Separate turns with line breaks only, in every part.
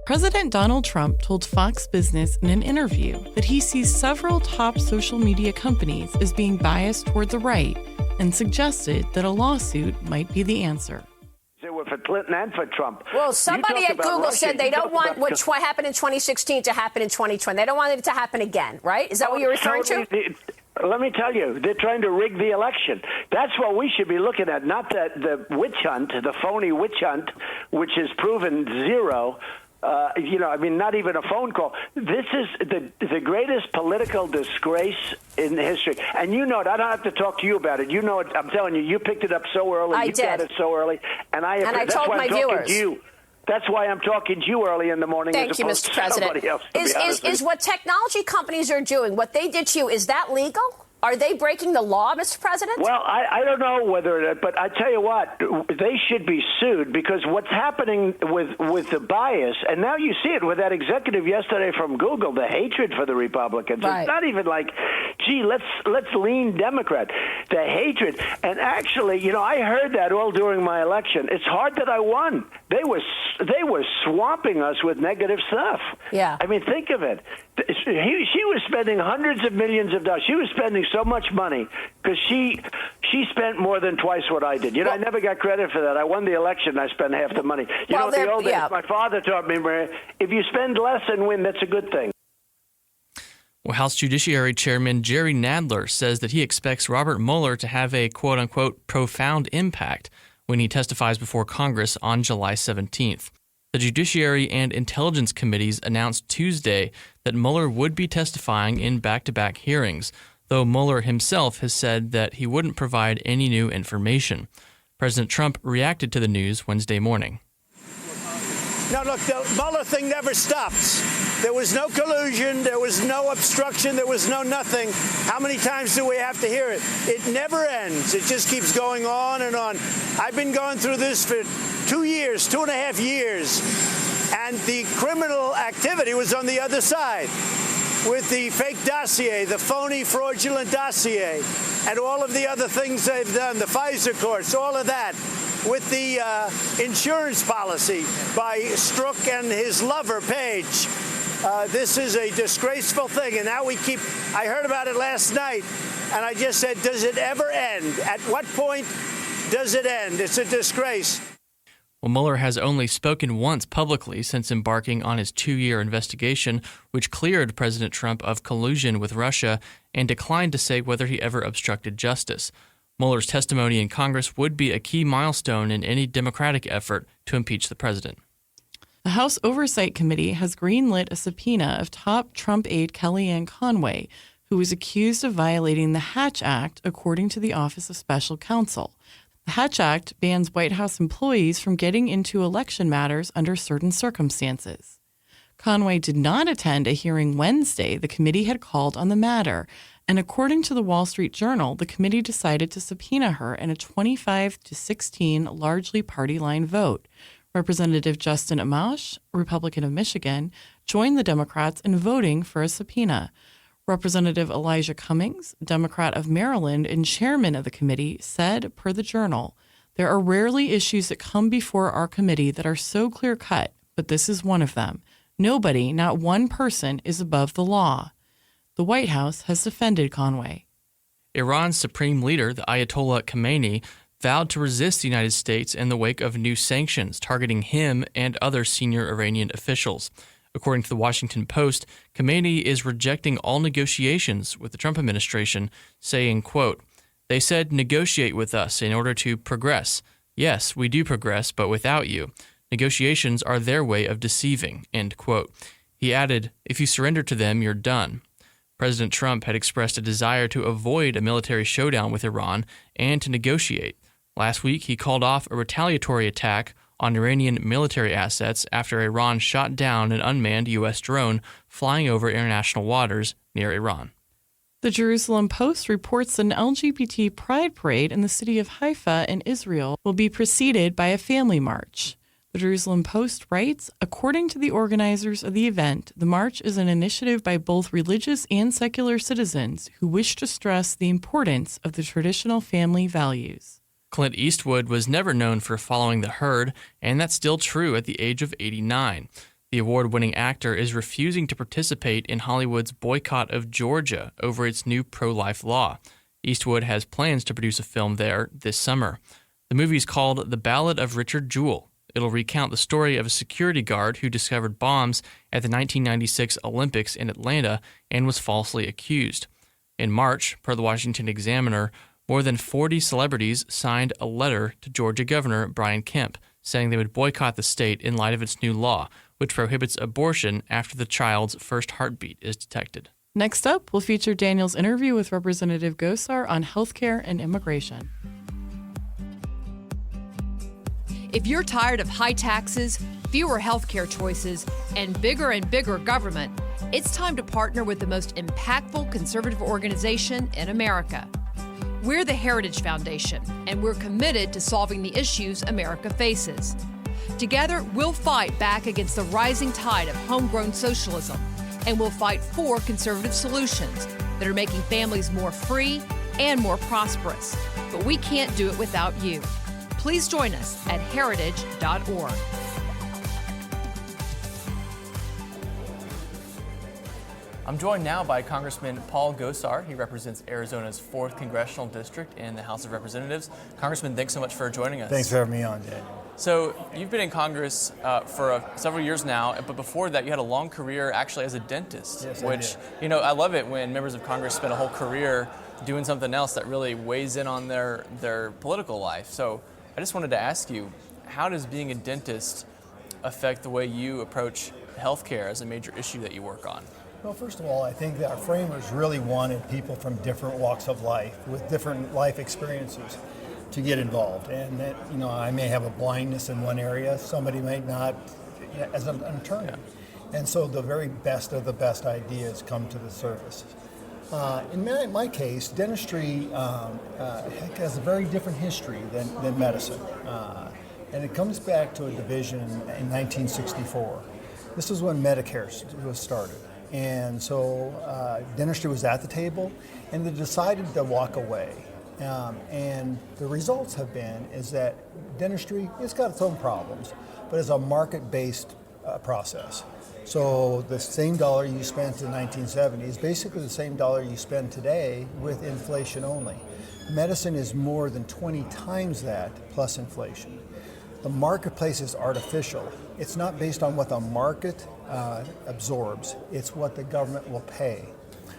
President Donald Trump told Fox Business in an interview that he sees several top social media companies as being biased toward the right and suggested that a lawsuit might be the answer.
They were for Clinton and for Trump.
Well, somebody at Google Russia, said they don't want what happened in 2016 to happen in 2020. They don't want it to happen again, right? Is that what you're referring to?
Let me tell you, they're trying to rig the election. That's what we should be looking at, not the witch hunt, the phony witch hunt, which has proven zero. Not even a phone call. This is the greatest political disgrace in history. And you know it. I don't have to talk to you about it. You know it. I'm telling you, you picked it up so early.
You
got it so early. And I
told my viewers.
That's why I'm talking to you early in the morning.
Thank you, Mr. President. Is what technology companies are doing, what they did to you, is that legal? Are they breaking the law, Mr. President?
Well, I don't know whether, but I tell you what, they should be sued because what's happening with the bias, and now you see it with that executive yesterday from Google, the hatred for the Republicans. Right. It's not even like, gee, let's lean Democrat. The hatred, and actually, I heard that all during my election. It's hard that I won. They were swamping us with negative stuff.
Yeah.
I mean, think of it. She was spending hundreds of millions of dollars. She was spending so much money because she spent more than twice what I did. I never got credit for that. I won the election. I spent half the money. The old days, my father taught me, Maria, if you spend less and win, that's a good thing.
Well, House Judiciary Chairman Jerry Nadler says that he expects Robert Mueller to have a quote-unquote profound impact when he testifies before Congress on July 17th. The Judiciary and Intelligence Committees announced Tuesday that Mueller would be testifying in back-to-back hearings, though Mueller himself has said that he wouldn't provide any new information. President Trump reacted to the news Wednesday morning.
Now, look, the Mueller thing never stops. There was no collusion. There was no obstruction. There was no nothing. How many times do we have to hear it? It never ends. It just keeps going on and on. I've been going through this for 2.5 years, and the criminal activity was on the other side with the fake dossier, the phony fraudulent dossier, and all of the other things they've done, the Pfizer courts, all of that, with the insurance policy by Strzok and his lover, Page. This is a disgraceful thing, and now I heard about it last night, and I just said, does it ever end? At what point does it end? It's a disgrace.
Well, Mueller has only spoken once publicly since embarking on his 2-year investigation, which cleared President Trump of collusion with Russia and declined to say whether he ever obstructed justice. Mueller's testimony in Congress would be a key milestone in any Democratic effort to impeach the president.
The House Oversight Committee has greenlit a subpoena of top Trump aide Kellyanne Conway, who was accused of violating the Hatch Act, according to the Office of Special Counsel. The Hatch Act bans White House employees from getting into election matters under certain circumstances. Conway did not attend a hearing Wednesday the committee had called on the matter, and according to the Wall Street Journal, the committee decided to subpoena her in a 25-16 largely party-line vote. Representative Justin Amash, Republican of Michigan, joined the Democrats in voting for a subpoena. Representative Elijah Cummings, Democrat of Maryland and chairman of the committee, said, per the Journal, "There are rarely issues that come before our committee that are so clear-cut, but this is one of them. Nobody, not one person, is above the law." The White House has defended Conway.
Iran's supreme leader, the Ayatollah Khamenei, vowed to resist the United States in the wake of new sanctions targeting him and other senior Iranian officials. According to the Washington Post, Khamenei is rejecting all negotiations with the Trump administration, saying, quote, "They said negotiate with us in order to progress. Yes, we do progress, but without you. Negotiations are their way of deceiving," end quote. He added, "If you surrender to them, you're done." President Trump had expressed a desire to avoid a military showdown with Iran and to negotiate. Last week, he called off a retaliatory attack on Iranian military assets after Iran shot down an unmanned U.S. drone flying over international waters near Iran.
The Jerusalem Post reports an LGBT pride parade in the city of Haifa in Israel will be preceded by a family march. The Jerusalem Post writes, according to the organizers of the event, the march is an initiative by both religious and secular citizens who wish to stress the importance of the traditional family values.
Clint Eastwood was never known for following the herd, and that's still true at the age of 89. The The award-winning actor is refusing to participate in Hollywood's boycott of Georgia over its new pro-life law. Eastwood has plans to produce a film there this summer. The movie is called The Ballad of Richard Jewell. It'll recount the story of a security guard who discovered bombs at the 1996 Olympics in Atlanta and was falsely accused. In March, per the Washington Examiner, more than 40 celebrities signed a letter to Georgia Governor Brian Kemp saying they would boycott the state in light of its new law, which prohibits abortion after the child's first heartbeat is detected.
Next up, we'll feature Daniel's interview with Representative Gosar on healthcare and immigration.
If you're tired of high taxes, fewer healthcare choices, and bigger government, it's time to partner with the most impactful conservative organization in America. We're the Heritage Foundation, and we're committed to solving the issues America faces. Together, we'll fight back against the rising tide of homegrown socialism, and we'll fight for conservative solutions that are making families more free and more prosperous. But we can't do it without you. Please join us at heritage.org.
I'm joined now by Congressman Paul Gosar. He represents Arizona's 4th Congressional District in the House of Representatives. Congressman, thanks so much for joining us.
Thanks for having me on, Jay.
So you've been in Congress for several years now, but before that you had a long career actually as a dentist,
yes,
which, you know, I love it when members of Congress spend a whole career doing something else that really weighs in on their political life. So I just wanted to ask you, how does being a dentist affect the way you approach healthcare as a major issue that you work on?
Well, first of all, I think that our framers really wanted people from different walks of life with different life experiences to get involved. And that, you know, I may have a blindness in one area, somebody might not, as an attorney. Yeah. And so the very best of the best ideas come to the surface. In my case, dentistry has a very different history than medicine. And it comes back to a division in 1964. This is when Medicare was started. And so dentistry was at the table, and they decided to walk away. And the results have been is that dentistry, it's got its own problems, but it's a market-based process. So the same dollar you spent in the 1970s is basically the same dollar you spend today with inflation only. Medicine is more than 20 times that plus inflation. The marketplace is artificial. It's not based on what the market absorbs, it's what the government will pay.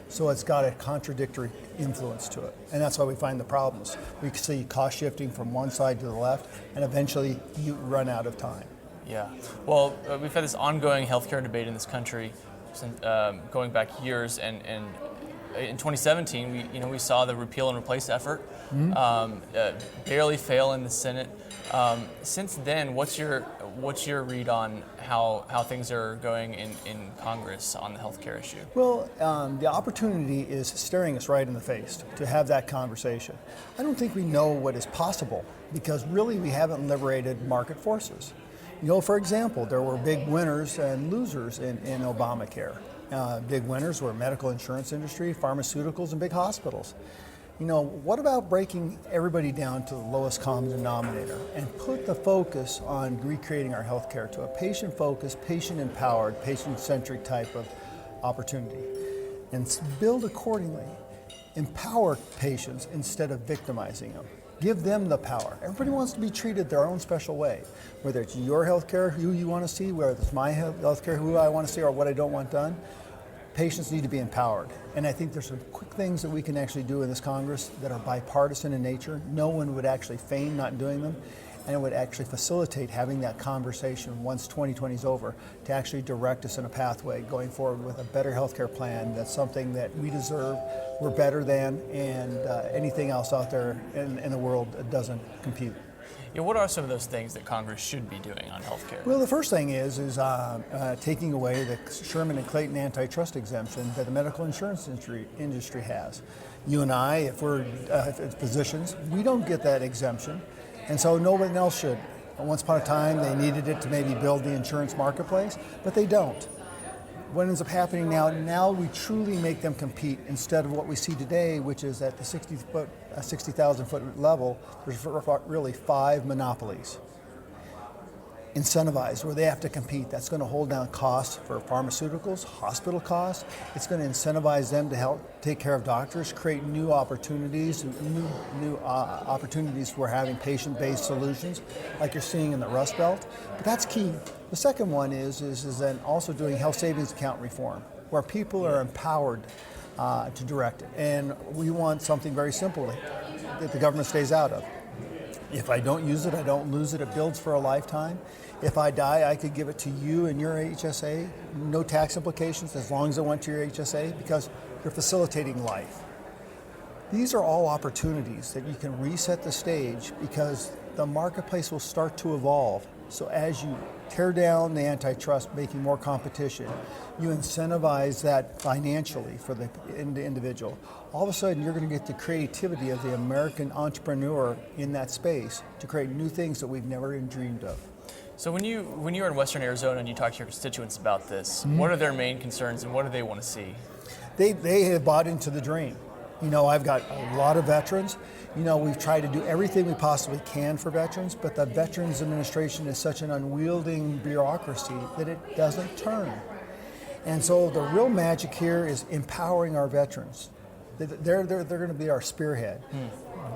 So it's got a contradictory influence to it. And that's why we find the problems. We see cost shifting from one side to the left, and eventually you run out of time.
Yeah. Well, we've had this ongoing healthcare debate in this country since, going back years, and in 2017, we saw the repeal and replace effort barely fail in the Senate. Since then, what's your read on how things are going in Congress on the healthcare issue?
Well, the opportunity is staring us right in the face to have that conversation. I don't think we know what is possible because really we haven't liberated market forces. You know, for example, there were big winners and losers in Obamacare. Big winners were medical insurance industry, pharmaceuticals, and big hospitals. You know, what about breaking everybody down to the lowest common denominator and put the focus on recreating our healthcare to a patient-focused, patient-empowered, patient-centric type of opportunity and build accordingly. Empower patients instead of victimizing them. Give them the power. Everybody wants to be treated their own special way, whether it's your healthcare, who you want to see, whether it's my healthcare, who I want to see, or what I don't want done. Patients need to be empowered. And I think there's some quick things that we can actually do in this Congress that are bipartisan in nature. No one would actually feign not doing them. And it would actually facilitate having that conversation once 2020 is over to actually direct us in a pathway going forward with a better healthcare plan. That's something that we deserve, we're better than, and anything else out there in the world doesn't compete.
Yeah, what are some of those things that Congress should be doing on healthcare?
Well, the first thing is taking away the Sherman and Clayton antitrust exemption that the medical insurance industry has. You and I, if we're physicians, we don't get that exemption, and so nobody else should. Once upon a time, they needed it to maybe build the insurance marketplace, but they don't. What ends up happening now we truly make them compete instead of what we see today, which is at the 60,000 foot level, there's really 5 monopolies. incentivized where they have to compete. That's going to hold down costs for pharmaceuticals, hospital costs. It's going to incentivize them to help take care of doctors, create new opportunities, new opportunities for having patient-based solutions like you're seeing in the Rust Belt. But that's key. The second one is then also doing health savings account reform, where people are empowered to direct it. And we want something very simple that the government stays out of. If I don't use it, I don't lose it. It builds for a lifetime. If I die, I could give it to you and your HSA. No tax implications as long as it went to your HSA because you're facilitating life. These are all opportunities that you can reset the stage because the marketplace will start to evolve. So as you tear down the antitrust, making more competition, you incentivize that financially for the individual. All of a sudden, you're going to get the creativity of the American entrepreneur in that space to create new things that we've never even dreamed of.
So when you're in Western Arizona and you talk to your constituents about this, what are their main concerns and what do they want to see?
They have bought into the dream. You know, I've got a lot of veterans. You know, we've tried to do everything we possibly can for veterans, but the Veterans Administration is such an unwieldy bureaucracy that it doesn't turn. And so the real magic here is empowering our veterans. They're going to be our spearhead,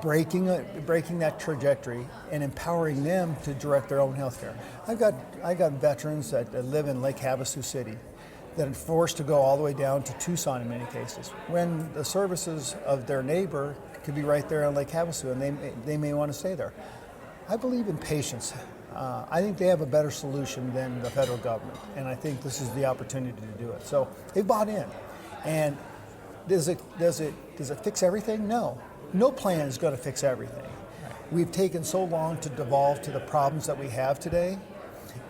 breaking that trajectory and empowering them to direct their own health care. I got veterans that live in Lake Havasu City that are forced to go all the way down to Tucson in many cases, when the services of their neighbor could be right there on Lake Havasu, and they may want to stay there. I believe in patience. I think they have a better solution than the federal government, and I think this is the opportunity to do it. So they bought in, and does it fix everything? No. No plan is going to fix everything. We've taken so long to devolve to the problems that we have today,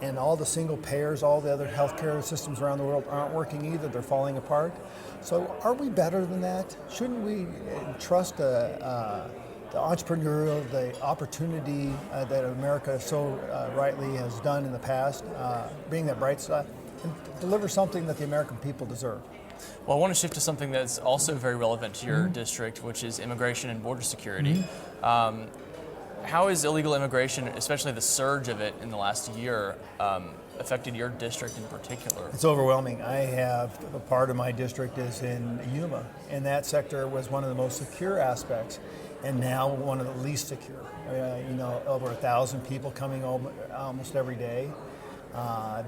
and all the single payers, all the other healthcare systems around the world aren't working either. They're falling apart. So are we better than that? Shouldn't we trust the entrepreneurial, the opportunity that America so rightly has done in the past, being that bright side, and deliver something that the American people deserve?
Well, I want to shift to something that's also very relevant to your district, which is immigration and border security. How has illegal immigration, especially the surge of it in the last year, affected your district in particular?
It's overwhelming. I have a part of my district is in Yuma, and that sector was one of the most secure aspects, and now one of the least secure. Over 1,000 people coming almost every day.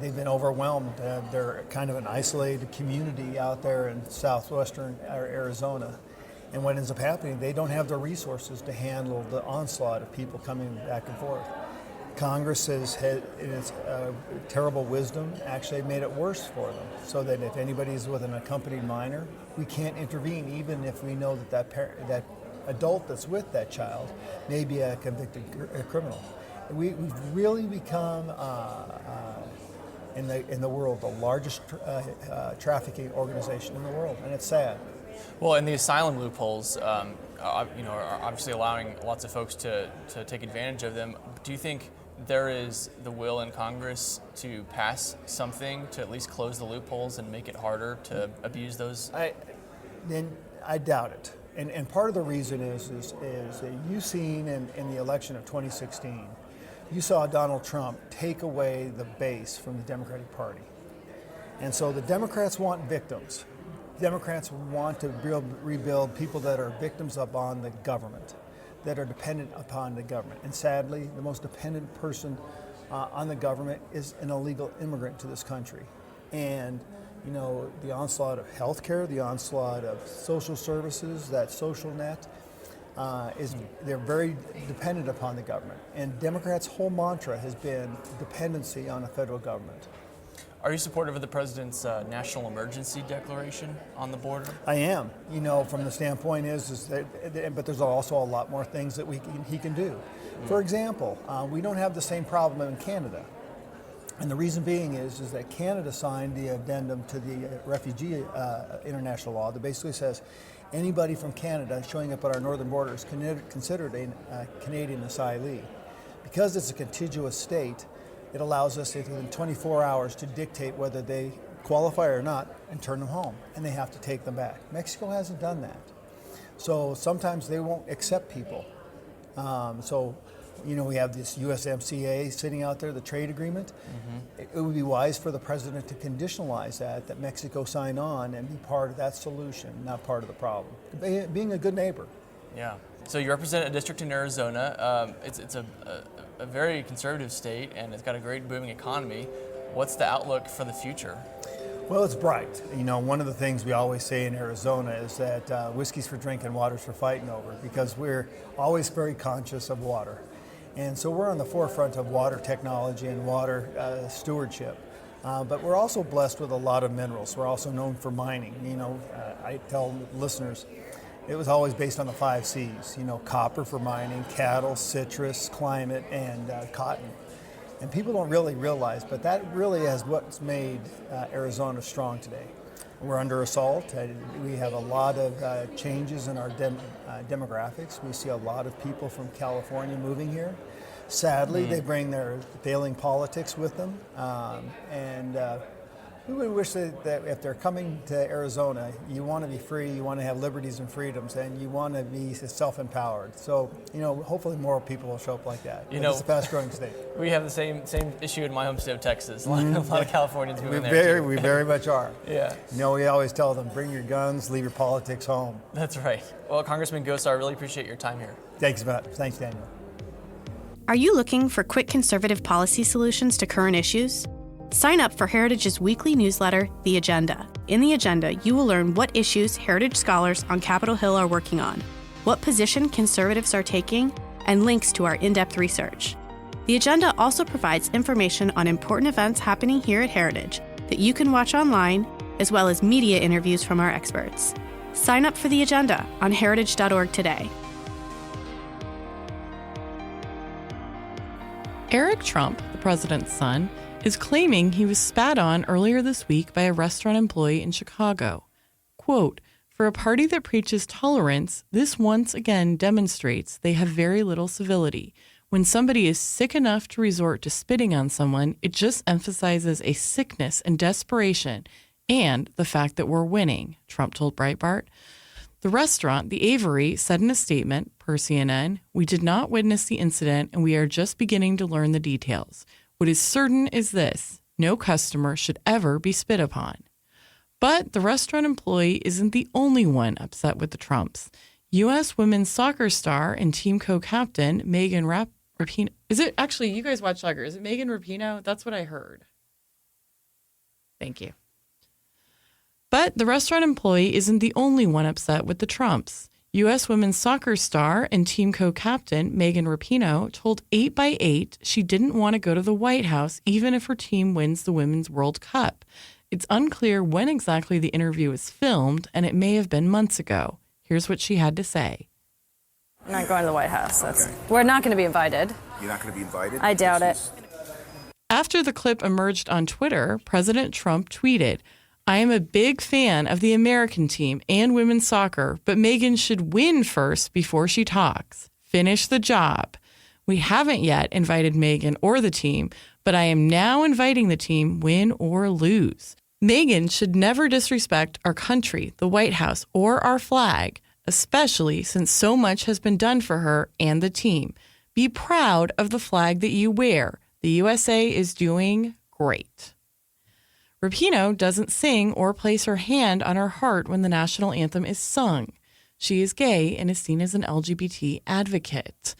They've been overwhelmed. They're kind of an isolated community out there in southwestern Arizona. And what ends up happening, they don't have the resources to handle the onslaught of people coming back and forth. Congress has, in its terrible wisdom, actually made it worse for them, so that if anybody's with an accompanied minor, we can't intervene, even if we know that adult that's with that child may be a convicted criminal. We've really become, in the world, the largest trafficking organization in the world, and it's sad.
Well, and the asylum loopholes, are obviously allowing lots of folks to take advantage of them. Do you think there is the will in Congress to pass something to at least close the loopholes and make it harder to abuse those?
I doubt it. And part of the reason is you've seen in the election of 2016, you saw Donald Trump take away the base from the Democratic Party. And so the Democrats want victims. Democrats want to rebuild people that are victims upon the government, that are dependent upon the government. And sadly, the most dependent person on the government is an illegal immigrant to this country. And the onslaught of healthcare, the onslaught of social services, that social net, they're very dependent upon the government. And Democrats' whole mantra has been dependency on the federal government.
Are you supportive of the president's national emergency declaration on the border?
I am. From the standpoint is that, but there's also a lot more things that he can do. For example, we don't have the same problem in Canada. And the reason being is that Canada signed the addendum to the refugee international law that basically says anybody from Canada showing up at our northern border is considered a Canadian asylee. Because it's a contiguous state, it allows us within 24 hours to dictate whether they qualify or not and turn them home, and they have to take them back. Mexico hasn't done that. So sometimes they won't accept people. So We have this USMCA sitting out there, the trade agreement. It would be wise for the president to conditionalize that Mexico sign on and be part of that solution, not part of the problem. Being a good neighbor.
Yeah. So you represent a district in Arizona. It's a very conservative state, and it's got a great booming economy. What's the outlook for the future?
Well, it's bright. One of the things we always say in Arizona is that whiskey's for drinking, water's for fighting over, because we're always very conscious of water. And so we're on the forefront of water technology and water stewardship. But we're also blessed with a lot of minerals. We're also known for mining. I tell listeners, it was always based on the 5 C's, copper for mining, cattle, citrus, climate, and cotton. And people don't really realize, but that really is what's made Arizona strong today. We're under assault. We have a lot of changes in our demographics. We see a lot of people from California moving here. Sadly, they bring their failing politics with them. We would wish that if they're coming to Arizona, you want to be free, you want to have liberties and freedoms, and you want to be self-empowered. So, hopefully more people will show up like that. It's a fast-growing state.
We have the same issue in my home state of Texas. A lot of Californians moving there.
We very much are.
Yeah.
We always tell them, bring your guns, leave your politics home.
That's right. Well, Congressman Gosar, I really appreciate your time here.
Thanks, Daniel.
Are you looking for quick conservative policy solutions to current issues? Sign up for Heritage's weekly newsletter, The Agenda. In The Agenda, you will learn what issues Heritage scholars on Capitol Hill are working on, what position conservatives are taking, and links to our in-depth research. The Agenda also provides information on important events happening here at Heritage that you can watch online, as well as media interviews from our experts. Sign up for The Agenda on heritage.org today.
Eric Trump, the president's son, is claiming he was spat on earlier this week by a restaurant employee in Chicago. Quote, "For a party that preaches tolerance, this once again demonstrates they have very little civility. When somebody is sick enough to resort to spitting on someone, it just emphasizes a sickness and desperation and the fact that we're winning," Trump told Breitbart. The restaurant, the Avery, said in a statement, per CNN, "We did not witness the incident and we are just beginning to learn the details. What is certain is this: no customer should ever be spit upon." But the restaurant employee isn't the only one upset with the Trumps. U.S. women's soccer star and team co-captain Megan Rapinoe. Is it actually, you guys watch soccer, is it Megan Rapinoe? That's what I heard. Thank you. But the restaurant employee isn't the only one upset with the Trumps. U.S. women's soccer star and team co-captain Megan Rapinoe told 8x8 she didn't want to go to the White House even if her team wins the Women's World Cup. It's unclear when exactly the interview was filmed, and it may have been months ago. Here's what she had to say.
I'm not going to the White House. We're not going to be invited.
You're not going to be invited?
I doubt it.
After the clip emerged on Twitter, President Trump tweeted, "I am a big fan of the American team and women's soccer, but Megan should win first before she talks. Finish the job. We haven't yet invited Megan or the team, but I am now inviting the team, win or lose. Megan should never disrespect our country, the White House, or our flag, especially since so much has been done for her and the team. Be proud of the flag that you wear. The USA is doing great." Rapinoe doesn't sing or place her hand on her heart when the national anthem is sung. She is gay and is seen as an LGBT advocate.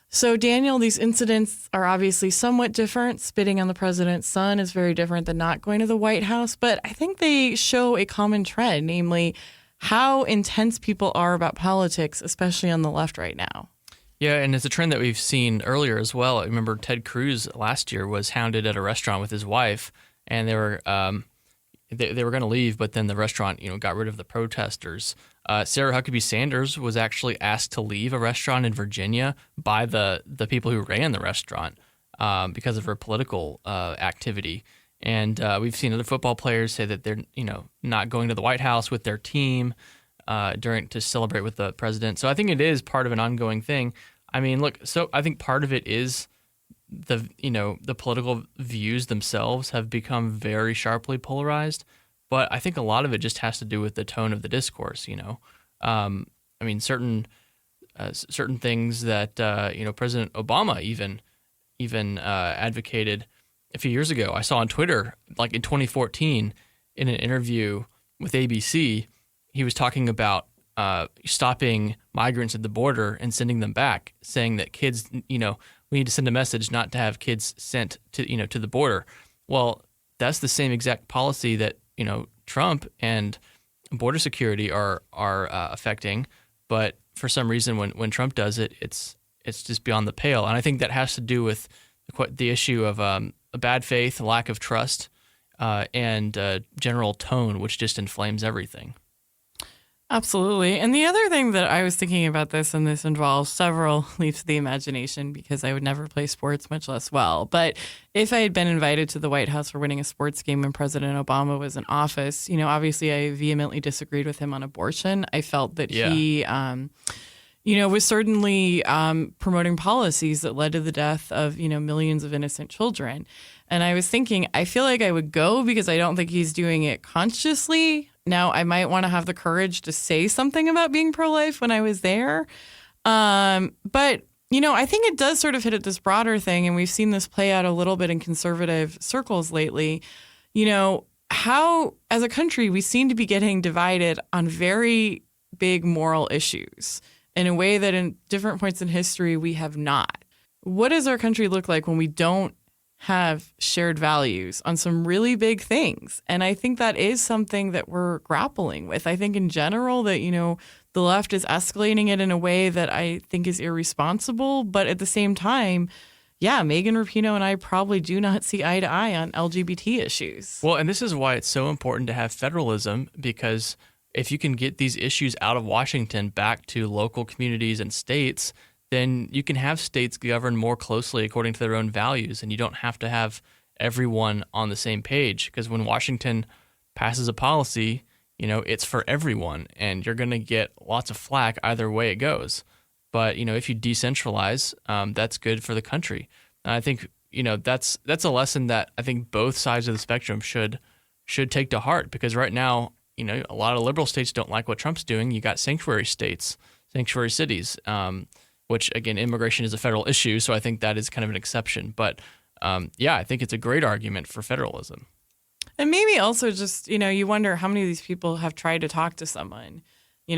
So, Daniel, these incidents are obviously somewhat different. Spitting on the president's son is very different than not going to the White House, but I think they show a common trend, namely how intense people are about politics, especially on the left right now.
Yeah, and it's a trend that we've seen earlier as well. I remember Ted Cruz last year was hounded at a restaurant with his wife, and they were going to leave, but then the restaurant, got rid of the protesters. Sarah Huckabee Sanders was actually asked to leave a restaurant in Virginia by the people who ran the restaurant because of her political activity. And we've seen other football players say that they're not going to the White House with their team to celebrate with the president. So I think it is part of an ongoing thing. I mean, look, so I think part of it is the political views themselves have become very sharply polarized, but I think a lot of it just has to do with the tone of the discourse. I mean, certain certain things that President Obama even advocated a few years ago. I saw on Twitter, like in 2014, in an interview with ABC, he was talking about stopping migrants at the border and sending them back, saying that kids, we need to send a message not to have kids sent to the border. Well, that's the same exact policy that Trump and border security are affecting, but for some reason, when Trump does it, it's just beyond the pale. And I think that has to do with the issue of a bad faith, a lack of trust, and general tone, which just inflames everything.
Absolutely. And the other thing that I was thinking about this, and this involves several leaps of the imagination because I would never play sports, much less well. But if I had been invited to the White House for winning a sports game when President Obama was in office, obviously I vehemently disagreed with him on abortion. I felt that he, was certainly promoting policies that led to the death of, millions of innocent children. And I was thinking, I feel like I would go because I don't think he's doing it consciously. Now, I might want to have the courage to say something about being pro-life when I was there. But, I think it does sort of hit at this broader thing, and we've seen this play out a little bit in conservative circles lately. How, as a country, we seem to be getting divided on very big moral issues in a way that in different points in history we have not. What does our country look like when we don't have shared values on some really big things? And I think that is something that we're grappling with. I think in general that, the left is escalating it in a way that I think is irresponsible. But at the same time, Megan Rapinoe and I probably do not see eye to eye on LGBT issues.
Well, and this is why it's so important to have federalism, because if you can get these issues out of Washington back to local communities and states, then you can have states govern more closely according to their own values, and you don't have to have everyone on the same page. Because when Washington passes a policy, it's for everyone, and you're going to get lots of flack either way it goes. But if you decentralize, that's good for the country. And I think that's a lesson that I think both sides of the spectrum should take to heart. Because right now, a lot of liberal states don't like what Trump's doing. You got sanctuary states, sanctuary cities. Which, again, immigration is a federal issue, so I think that is kind of an exception. But, I think it's a great argument for federalism.
And maybe also just, you wonder how many of these people have tried to talk to someone. I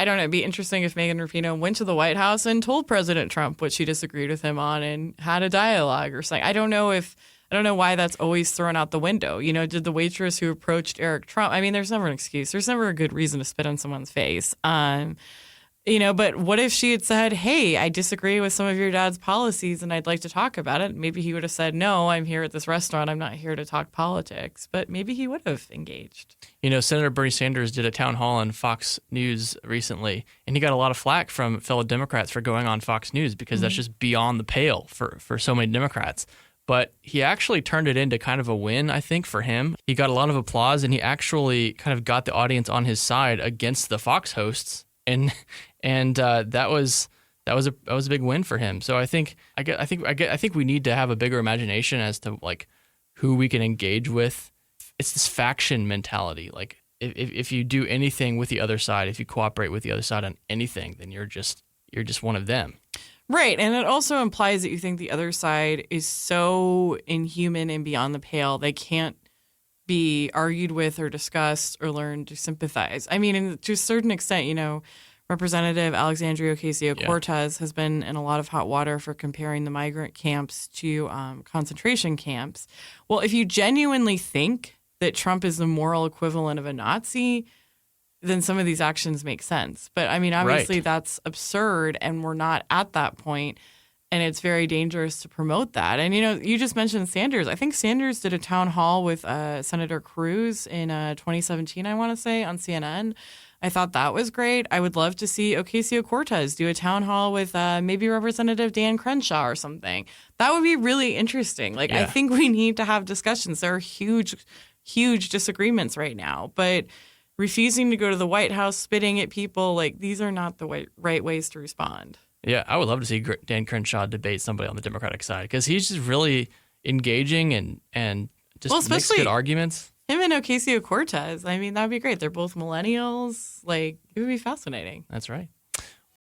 don't know. It'd be interesting if Megan Rapinoe went to the White House and told President Trump what she disagreed with him on and had a dialogue or something. I don't know why that's always thrown out the window. Did the waitress who approached Eric Trump, there's never an excuse. There's never a good reason to spit on someone's face. But what if she had said, hey, I disagree with some of your dad's policies and I'd like to talk about it? Maybe he would have said, no, I'm here at this restaurant. I'm not here to talk politics. But maybe he would have engaged. Senator
Bernie Sanders did a town hall on Fox News recently, and he got a lot of flack from fellow Democrats for going on Fox News because that's just beyond the pale for so many Democrats. But he actually turned it into kind of a win, I think, for him. He got a lot of applause, and he actually kind of got the audience on his side against the Fox hosts. And that was a big win for him. So I think we need to have a bigger imagination as to like who we can engage with. It's this faction mentality. Like if you do anything with the other side, if you cooperate with the other side on anything, then you're just one of them.
Right. And it also implies that you think the other side is so inhuman and beyond the pale they can't be argued with or discussed or learn to sympathize. And to a certain extent, Representative Alexandria Ocasio-Cortez has been in a lot of hot water for comparing the migrant camps to concentration camps. Well, if you genuinely think that Trump is the moral equivalent of a Nazi, then some of these actions make sense. But obviously that's absurd, and we're not at that point. And it's very dangerous to promote that. And, you just mentioned Sanders. I think Sanders did a town hall with Senator Cruz in 2017, I want to say, on CNN. I thought that was great. I would love to see Ocasio-Cortez do a town hall with maybe Representative Dan Crenshaw or something. That would be really interesting. I think we need to have discussions. There are huge, huge disagreements right now. But refusing to go to the White House, spitting at people, these are not the right ways to respond.
Yeah, I would love to see Dan Crenshaw debate somebody on the Democratic side because he's just really engaging and just makes good arguments.
Him and Ocasio-Cortez, that'd be great. They're both millennials. It would be fascinating.
That's right.